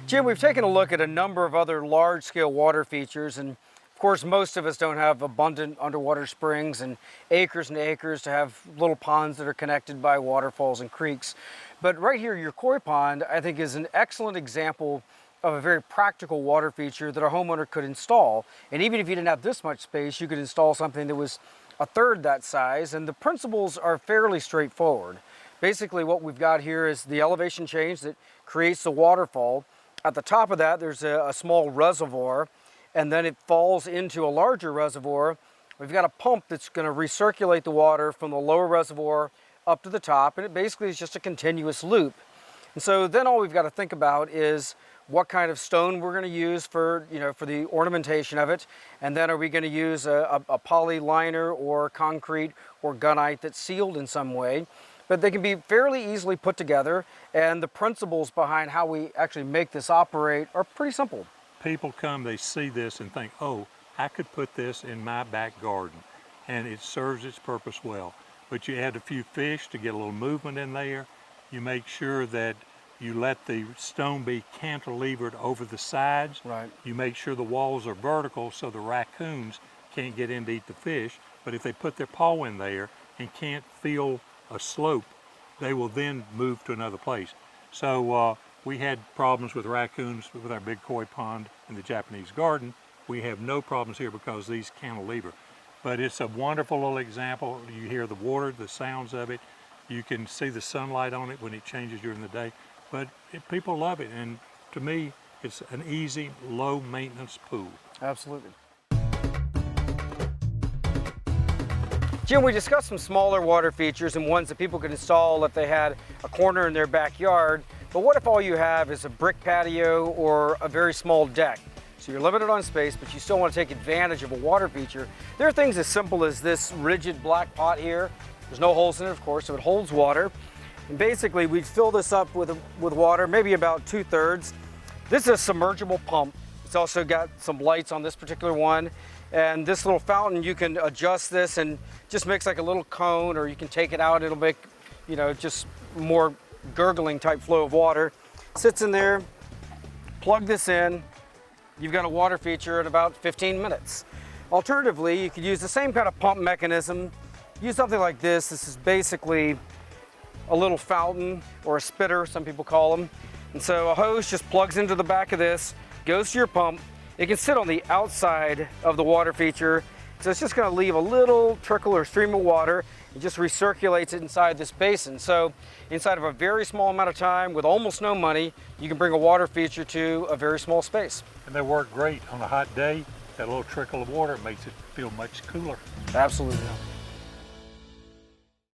Jim, we've taken a look at a number of other large-scale water features, and of course most of us don't have abundant underwater springs and acres to have little ponds that are connected by waterfalls and creeks. But right here, your koi pond, I think, is an excellent example of a very practical water feature that a homeowner could install. And even if you didn't have this much space, you could install something that was a third that size, and the principles are fairly straightforward. Basically, what we've got here is the elevation change that creates the waterfall. At the top of that, there's a small reservoir, and then it falls into a larger reservoir. We've got a pump that's going to recirculate the water from the lower reservoir up to the top, and it basically is just a continuous loop. And so then all we've got to think about is what kind of stone we're going to use for the ornamentation of it, and then are we going to use a poly liner or concrete or gunite that's sealed in some way. But they can be fairly easily put together, and the principles behind how we actually make this operate are pretty simple. People come, they see this and think, oh, I could put this in my back garden, and it serves its purpose well. But you add a few fish to get a little movement in there. You make sure that you let the stone be cantilevered over the sides. Right. You make sure the walls are vertical so the raccoons can't get in to eat the fish. But if they put their paw in there and can't feel a slope, they will then move to another place. So we had problems with raccoons with our big koi pond in the Japanese garden. We have no problems here because these cantilever. But it's a wonderful little example. You hear the water, the sounds of it. You can see the sunlight on it when it changes during the day. But people love it, and to me, it's an easy, low maintenance pool. Absolutely. Jim, we discussed some smaller water features and ones that people could install if they had a corner in their backyard. But what if all you have is a brick patio or a very small deck? So you're limited on space, but you still want to take advantage of a water feature. There are things as simple as this rigid black pot here. There's no holes in it, of course, so it holds water. And basically, we'd fill this up with water, maybe about 2/3. This is a submergible pump. It's also got some lights on this particular one. And this little fountain, you can adjust this and just makes like a little cone, or you can take it out. It'll make, just more gurgling type flow of water. Sits in there, plug this in. You've got a water feature in about 15 minutes. Alternatively, you could use the same kind of pump mechanism. Use something like this. This is basically a little fountain or a spitter, some people call them. And so a hose just plugs into the back of this, goes to your pump. It can sit on the outside of the water feature, so it's just going to leave a little trickle or stream of water. It just recirculates it inside this basin. So inside of a very small amount of time, with almost no money, you can bring a water feature to a very small space. And they work great on a hot day. That little trickle of water makes it feel much cooler. Absolutely.